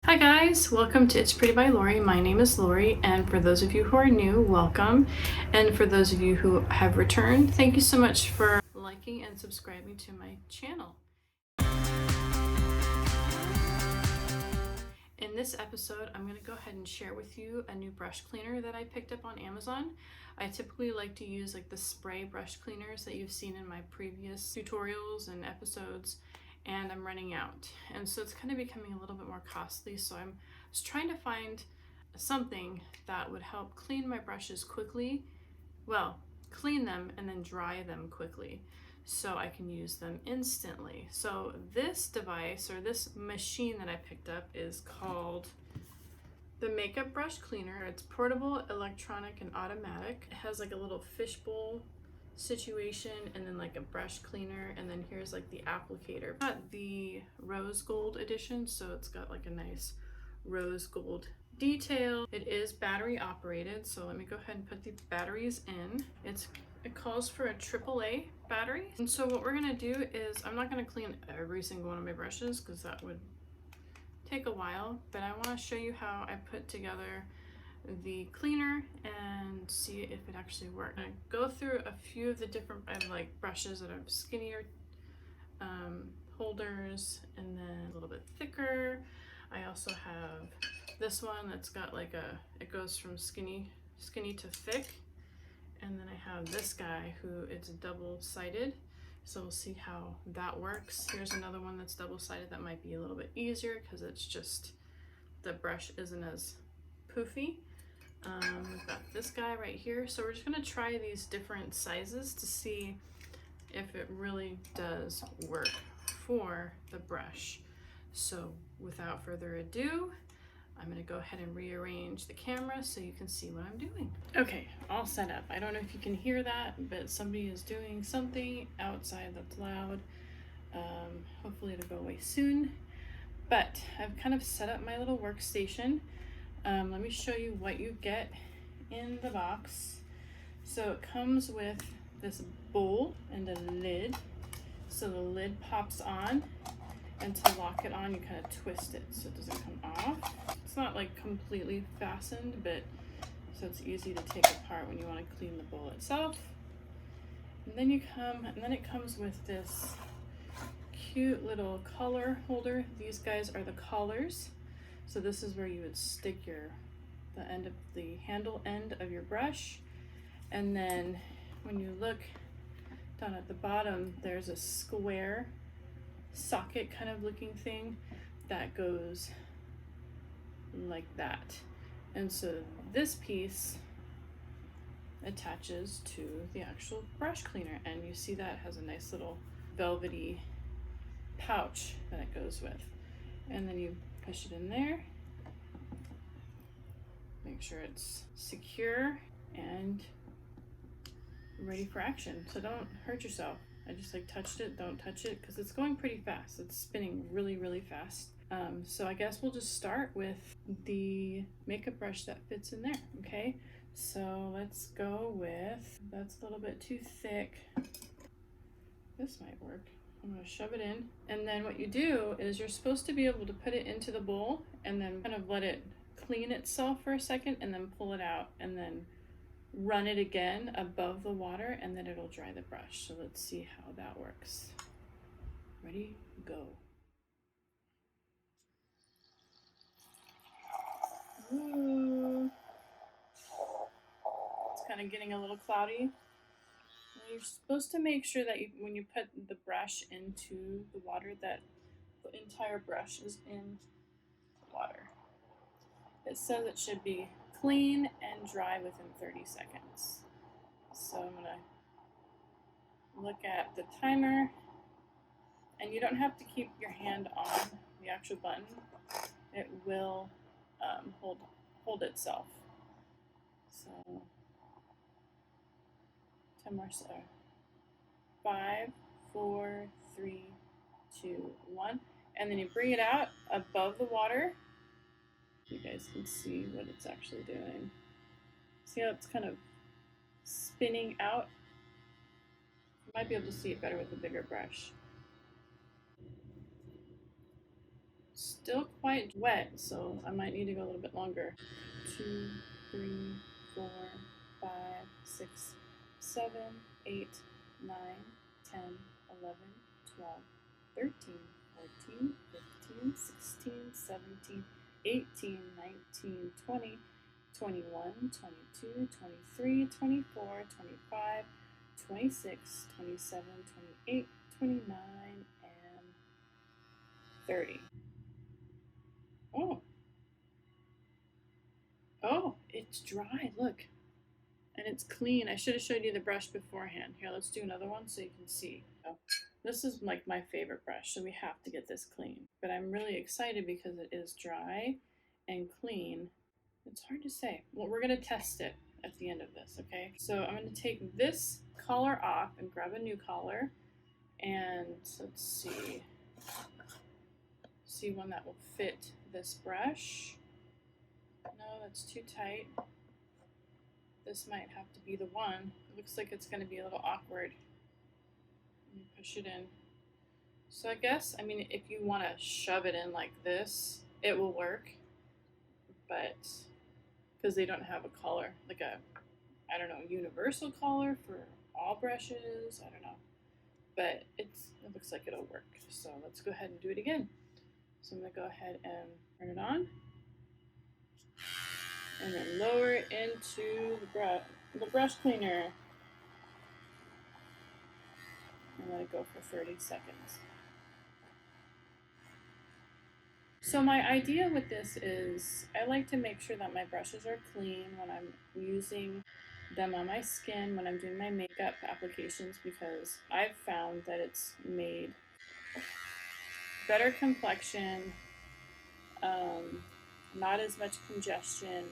Hi guys, welcome to It's Pretty by Lori. My name is Lori, and for those of you who are new, welcome. And for those of you who have returned, thank you so much for liking and subscribing to my channel. In this episode, I'm going to go ahead and share with you a new brush cleaner that I picked up on Amazon. I typically like to use like the spray brush cleaners that you've seen in my previous tutorials and episodes, and I'm running out. And so it's kind of becoming a little bit more costly. So I'm just trying to find something that would help clean my brushes quickly. Well, clean them and then dry them quickly so I can use them instantly. So this device or this machine that I picked up is called the Makeup Brush Cleaner. It's portable, electronic, and automatic. It has like a little fishbowl situation and then like a brush cleaner, and then here's like the applicator. I got the rose gold edition, so it's got like a nice rose gold detail. It is battery operated, so let me go ahead and put the batteries in. It calls for a AAA battery. And so what we're gonna do is, I'm not gonna clean every single one of my brushes because that would take a while, but I wanna show you how I put together the cleaner and see if it actually worked. I go through a few of the different, I have like brushes that have skinnier holders and then a little bit thicker. I also have this one that's got like it goes from skinny to thick. And then I have this guy who it's double-sided. So we'll see how that works. Here's another one that's double-sided that might be a little bit easier because it's just, the brush isn't as poofy. We've got this guy right here. So we're just gonna try these different sizes to see if it really does work for the brush. So without further ado, I'm gonna go ahead and rearrange the camera so you can see what I'm doing. Okay, all set up. I don't know if you can hear that, but somebody is doing something outside that's loud. Hopefully it'll go away soon. But I've kind of set up my little workstation. Let me show you what you get in the box. So it comes with this bowl and a lid. So the lid pops on, and to lock it on, you kind of twist it so it doesn't come off. It's not like completely fastened, but so it's easy to take apart when you want to clean the bowl itself. And then it comes with this cute little collar holder. These guys are the collars. So this is where you would stick the end of the handle end of your brush. And then when you look down at the bottom, there's a square socket kind of looking thing that goes like that. And so this piece attaches to the actual brush cleaner, and you see that has a nice little velvety pouch that it goes with. And then you push it in there, make sure it's secure and ready for action. So don't hurt yourself. I just like touched it, don't touch it, because it's going pretty fast. It's spinning really, really fast. So I guess we'll just start with the makeup brush that fits in there, okay? So let's go with, that's a little bit too thick. This might work. I'm gonna shove it in. And then what you do is you're supposed to be able to put it into the bowl and then kind of let it clean itself for a second and then pull it out and then run it again above the water, and then it'll dry the brush. So let's see how that works. Ready, go. Ooh. It's kind of getting a little cloudy. You're supposed to make sure that when you put the brush into the water, that the entire brush is in the water. It says it should be clean and dry within 30 seconds. So I'm gonna look at the timer, and you don't have to keep your hand on the actual button. It will hold itself. So 10 more, 5, 4, 3, 2, 1. And then you bring it out above the water. You guys can see what it's actually doing. See how it's kind of spinning out? You might be able to see it better with a bigger brush. still quite wet, so I might need to go a little bit longer. 2, 3, 4, 5, 6, 7, 8, 9, 10, 11, 12, 13, 14, 15, 16, 17, 18, 19, 20, 21, 22, 23, 24, 25, 26, 27, 28, 29, and 30. Oh, oh, it's dry, look. And it's clean. I should have showed you the brush beforehand. Here, let's do another one so you can see. Oh, this is like my favorite brush, so we have to get this clean. But I'm really excited because it is dry and clean. It's hard to say. Well, we're gonna test it at the end of this, okay? So I'm gonna take this collar off and grab a new collar. And let's see one that will fit this brush. No, that's too tight. This might have to be the one. It looks like it's going to be a little awkward. Let me push it in. So I guess, I mean, if you want to shove it in like this, it will work. But, because they don't have a collar, like a, I don't know, universal collar for all brushes. I don't know. But it looks like it'll work. So let's go ahead and do it again. So I'm going to go ahead and turn it on. And then lower it into the brush cleaner. And let it go for 30 seconds. So my idea with this is I like to make sure that my brushes are clean when I'm using them on my skin, when I'm doing my makeup applications, because I've found that it's made better complexion, not as much congestion,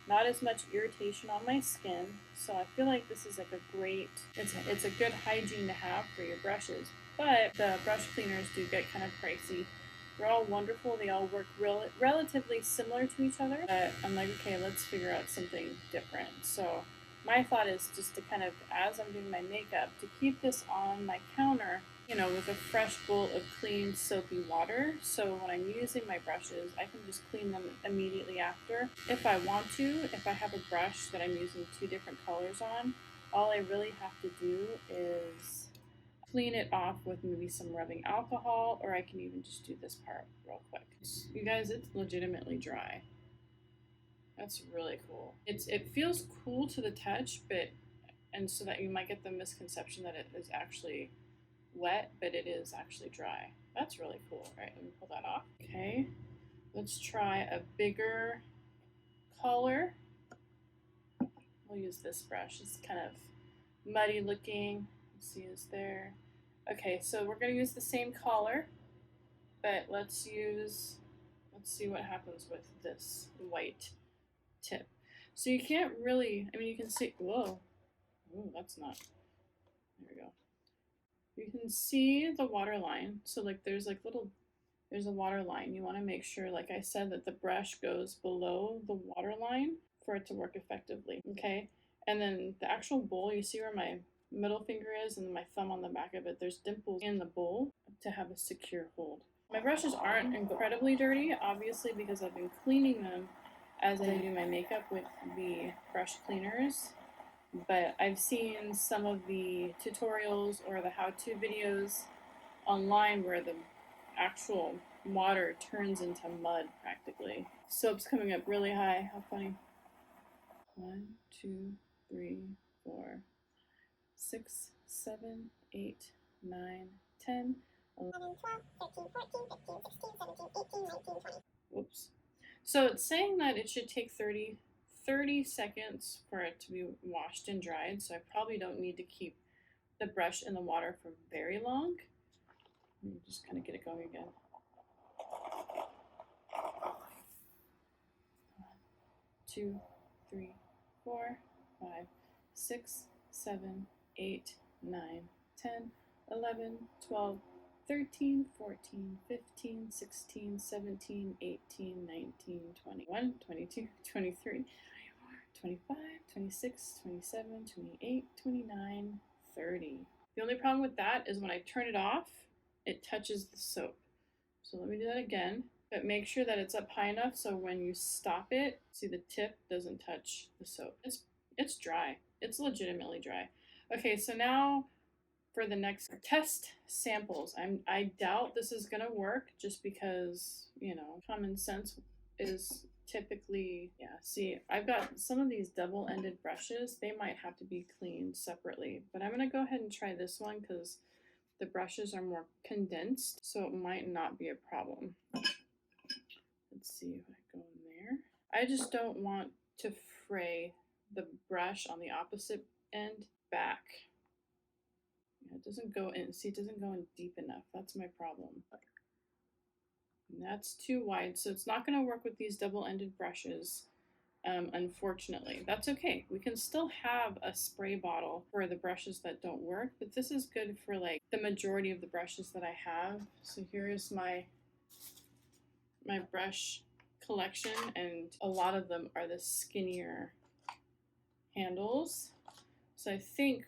not as much irritation on my skin. So I feel like this is like a great, it's a good hygiene to have for your brushes. But the brush cleaners do get kind of pricey. They're all wonderful. They all work relatively similar to each other. But I'm like, okay, let's figure out something different. So my thought is just to kind of, as I'm doing my makeup, to keep this on my counter, you know, with a fresh bowl of clean soapy water. So when I'm using my brushes, I can just clean them immediately after. If I want to, if I have a brush that I'm using 2 different colors on, all I really have to do is clean it off with maybe some rubbing alcohol, or I can even just do this part real quick. You guys, it's legitimately dry. That's really cool. It feels cool to the touch, but, and so that you might get the misconception that it is actually wet, but it is actually dry. That's really cool. All right, let me pull that off. Okay, let's try a bigger color. We'll use this brush. It's kind of muddy looking. Let's see, is there? Okay, so we're gonna use the same color, but let's see what happens with this white tip. So you can't really, I mean, you can see, whoa, ooh, that's not, there we go. You can see the water line. So like there's a water line. You want to make sure, like I said, that the brush goes below the water line for it to work effectively. Okay. And then the actual bowl, you see where my middle finger is and my thumb on the back of it, there's dimples in the bowl to have a secure hold. My brushes aren't incredibly dirty, obviously, because I've been cleaning them as I do my makeup with the brush cleaners. But I've seen some of the tutorials or the how-to videos online where the actual water turns into mud practically. Soap's coming up really high. How funny. 1, 2, 3, 4, 6, 7, 8, 9, 10, 11, 12, 13, 14, 15, 16, 17, 18, 19, 20. Whoops. So it's saying that it should take 30 seconds for it to be washed and dried. So I probably don't need to keep the brush in the water for very long. Let me just kind of get it going again. 1, 2, 3, 4, 5, 6, 7, 8, 9, 10, 11, 12, 13, 14, 15, 16, 17, 18, 19, 21, 22, 23, 24, 25, 26, 27, 28, 29, 30. The only problem with that is when I turn it off, it touches the soap. So let me do that again. but make sure that it's up high enough so when you stop it, see the tip doesn't touch the soap. It's dry. It's legitimately dry. Okay, so now for the next test samples. I doubt this is gonna work just because, you know, common sense is typically, yeah, see, I've got some of these double-ended brushes. They might have to be cleaned separately, but I'm gonna go ahead and try this one because the brushes are more condensed, so it might not be a problem. Let's see if I go in there. I just don't want to fray the brush on the opposite end back. It doesn't go in. See, it doesn't go in deep enough. That's my problem. And that's too wide, so it's not going to work with these double-ended brushes, unfortunately. That's okay. We can still have a spray bottle for the brushes that don't work, but this is good for like the majority of the brushes that I have. So here's my brush collection, and a lot of them are the skinnier handles. So I think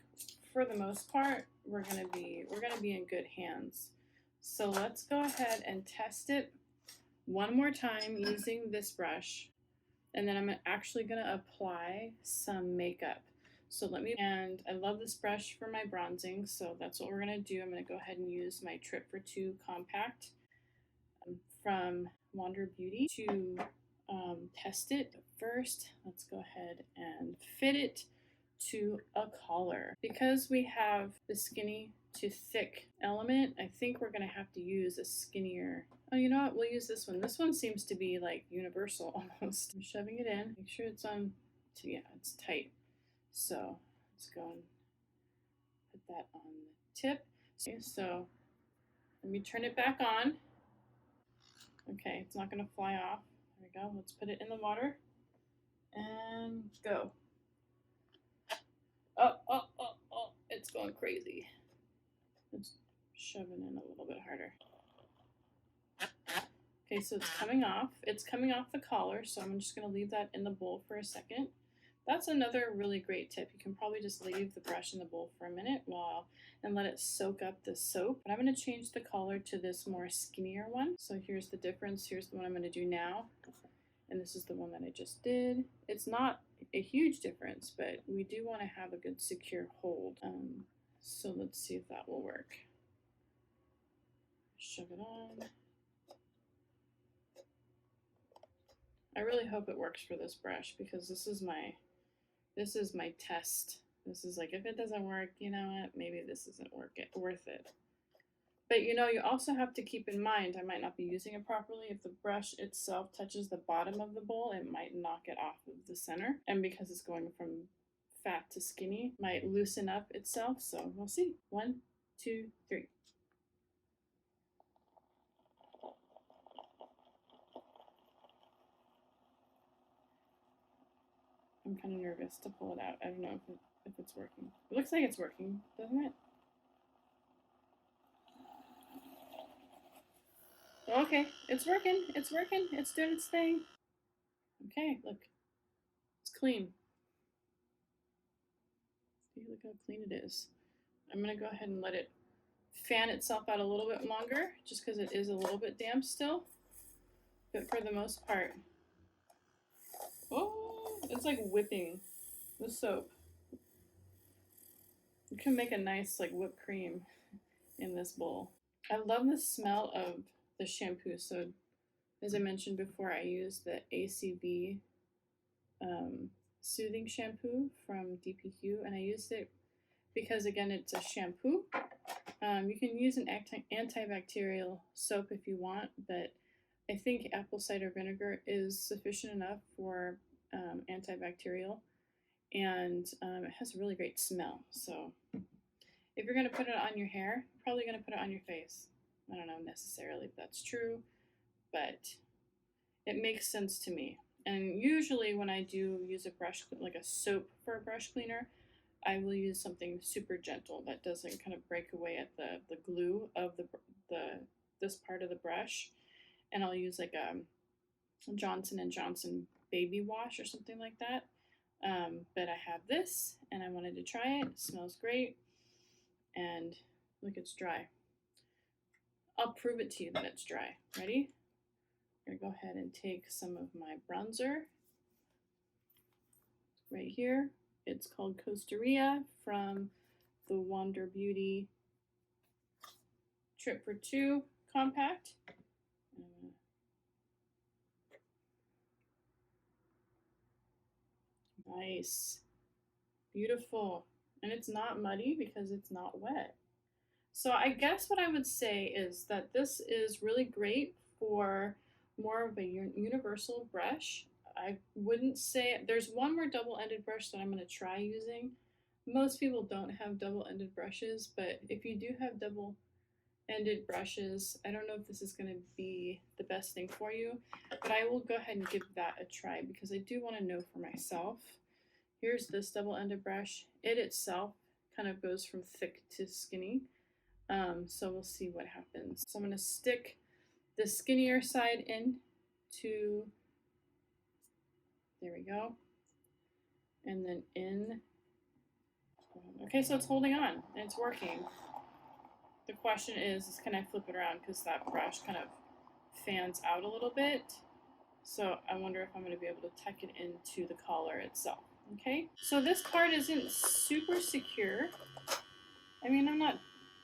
for the most part, we're gonna be in good hands. So let's go ahead and test it one more time using this brush, and then I'm actually gonna apply some makeup. So and I love this brush for my bronzing, so that's what we're gonna do. I'm gonna go ahead and use my Trip for Two compact from Wander Beauty to test it. But first, let's go ahead and fit it to a collar. Because we have the skinny to thick element, I think we're gonna have to use a skinnier. Oh, you know what? We'll use this one. This one seems to be like universal almost. I'm shoving it in. Make sure it's on. Yeah, it's tight. So let's go and put that on the tip. Okay, so let me turn it back on. Okay, it's not gonna fly off. There we go. Let's put it in the water and go. Oh, oh, oh, oh, it's going crazy. Let's shove it in a little bit harder. Okay, so it's coming off. It's coming off the collar, so I'm just gonna leave that in the bowl for a second. That's another really great tip. You can probably just leave the brush in the bowl for a minute and let it soak up the soap. But I'm gonna change the collar to this more skinnier one. So here's the difference. Here's the one I'm gonna do now. And this is the one that I just did. It's not a huge difference, but we do want to have a good secure hold. So let's see if that will work. Shove it on. I really hope it works for this brush because this is my test. This is like, if it doesn't work, you know what, maybe this isn't worth it. But you know, you also have to keep in mind, I might not be using it properly. If the brush itself touches the bottom of the bowl, it might knock it off of the center. And because it's going from fat to skinny, it might loosen up itself. So we'll see. 1, 2, 3. I'm kind of nervous to pull it out. I don't know if it's working. It looks like it's working, doesn't it? Okay, it's working. It's working. It's doing its thing. Okay, look. It's clean. See, look how clean it is. I'm going to go ahead and let it fan itself out a little bit longer, just because it is a little bit damp still. But for the most part, oh, it's like whipping the soap. You can make a nice like whipped cream in this bowl. I love the smell of the shampoo. So as I mentioned before, I use the ACB soothing shampoo from DPQ, and I used it because, again, it's a shampoo. You can use an antibacterial soap if you want, but I think apple cider vinegar is sufficient enough for antibacterial, and it has a really great smell. So if you're going to put it on your hair, you're probably going to put it on your face. I don't know necessarily if that's true, but it makes sense to me. And usually when I do use a brush, like a soap for a brush cleaner, I will use something super gentle that doesn't kind of break away at the glue of this part of the brush. And I'll use like a Johnson & Johnson baby wash or something like that. But I have this and I wanted to try it. It smells great. And look, it's dry. I'll prove it to you that it's dry. Ready? I'm gonna go ahead and take some of my bronzer right here. It's called Costa Rica from the Wander Beauty Trip for Two compact. Nice, beautiful, and it's not muddy because it's not wet. So I guess what I would say is that this is really great for more of a universal brush. I wouldn't say there's one more double-ended brush that I'm going to try using. Most people don't have double-ended brushes, but if you do have double-ended brushes, I don't know if this is going to be the best thing for you, but I will go ahead and give that a try because I do want to know for myself. Here's this double-ended brush. It itself kind of goes from thick to skinny. So we'll see what happens. So I'm going to stick the skinnier side in to, there we go, and then in. Okay, so it's holding on and it's working. The question is can I flip it around because that brush kind of fans out a little bit. So I wonder if I'm going to be able to tuck it into the collar itself. Okay, so this part isn't super secure. I mean, I'm not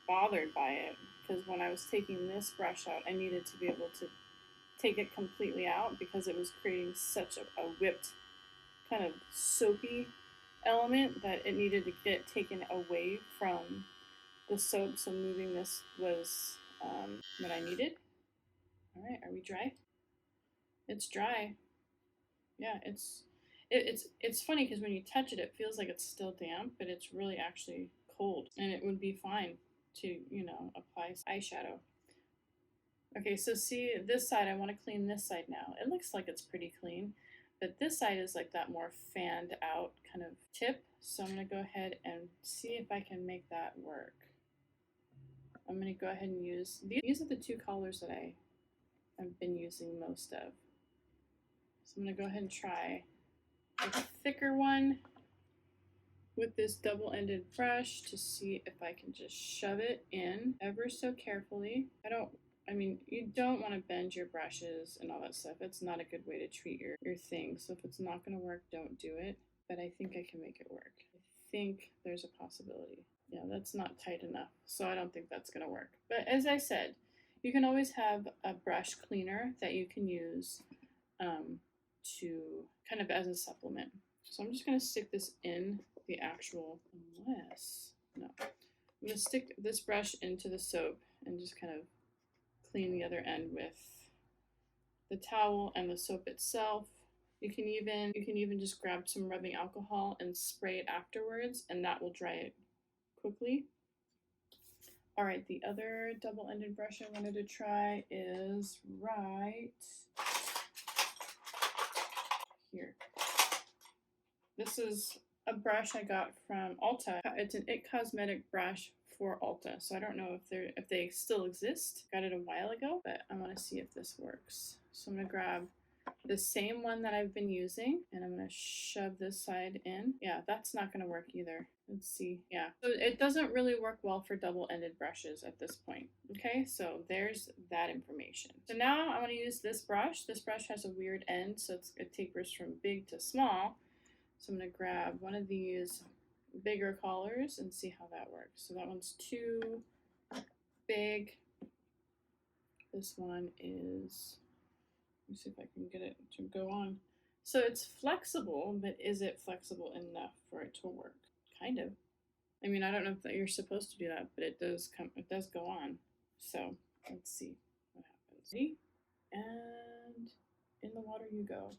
bothered by it because when I was taking this brush out, I needed to be able to take it completely out because it was creating such a whipped kind of soapy element that it needed to get taken away from the soap. So moving this was what I needed. All right, are we dry? It's dry. Yeah, it's funny because when you touch it, it feels like it's still damp, but it's really actually cold, and it would be fine to, you know, apply eyeshadow. Okay, so see this side, I want to clean this side now. It looks like it's pretty clean, but this side is like that more fanned out kind of tip. So I'm going to go ahead and see if I can make that work. I'm going to go ahead and use, these are the two colors that I have been using most of. So I'm going to go ahead and try a thicker one with this double-ended brush to see if I can just shove it in ever so carefully. I mean, you don't want to bend your brushes and all that stuff. It's not a good way to treat your thing. So if it's not going to work, don't do it. But I think I can make it work. I think there's a possibility. Yeah, that's not tight enough. So I don't think that's going to work. But as I said, you can always have a brush cleaner that you can use to kind of as a supplement. So I'm just going to stick this in the actual, no. I'm going to stick this brush into the soap and just kind of clean the other end with the towel and the soap itself. You can even just grab some rubbing alcohol and spray it afterwards, and that will dry it quickly. All right, the other double-ended brush I wanted to try is right here. This is a brush I got from Ulta. It's an It Cosmetic brush for Ulta. So I don't know if they still exist. Got it a while ago, but I want to see if this works. So I'm going to grab the same one that I've been using and I'm going to shove this side in. Yeah, that's not going to work either. Let's see. Yeah, so it doesn't really work well for double-ended brushes at this point. Okay, so there's that information. So now I want to use this brush. This brush has a weird end, so it tapers from big to small. So I'm going to grab one of these bigger collars and see how that works. So that one's too big. This one is, let me see if I can get it to go on. So it's flexible, but is it flexible enough for it to work? Kind of. I mean, I don't know if you're supposed to do that, but it does go on. So let's see what happens. See? And in the water you go.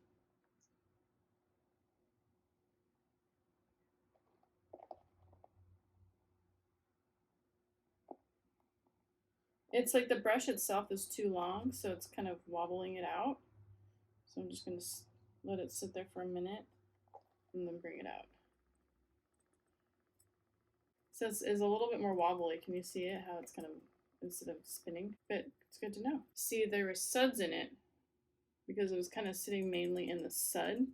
It's like the brush itself is too long, so it's kind of wobbling it out. So I'm just going to let it sit there for a minute and then bring it out. So it's a little bit more wobbly. Can you see it? How it's kind of, instead of spinning? But it's good to know. See, there were suds in it because it was kind of sitting mainly in the sud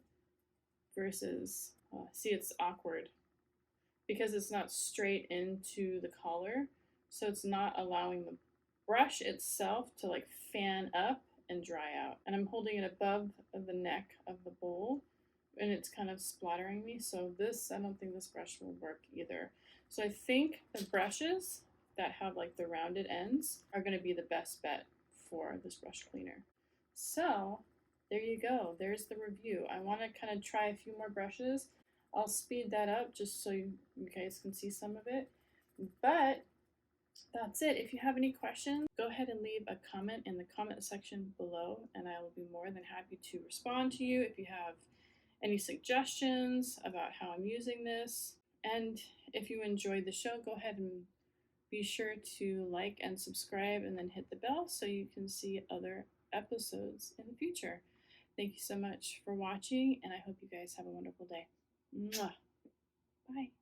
versus, see, it's awkward because it's not straight into the collar. So it's not allowing the brush itself to like fan up and dry out. And I'm holding it above the neck of the bowl, and it's kind of splattering me. So this, I don't think this brush will work either. So I think the brushes that have like the rounded ends are going to be the best bet for this brush cleaner. So there you go. There's the review. I want to kind of try a few more brushes. I'll speed that up just so you guys can see some of it. But that's it. If you have any questions, go ahead and leave a comment in the comment section below, and I will be more than happy to respond to you if you have any suggestions about how I'm using this. And if you enjoyed the show, go ahead and be sure to like and subscribe and then hit the bell so you can see other episodes in the future. Thank you so much for watching, and I hope you guys have a wonderful day. Mwah. Bye.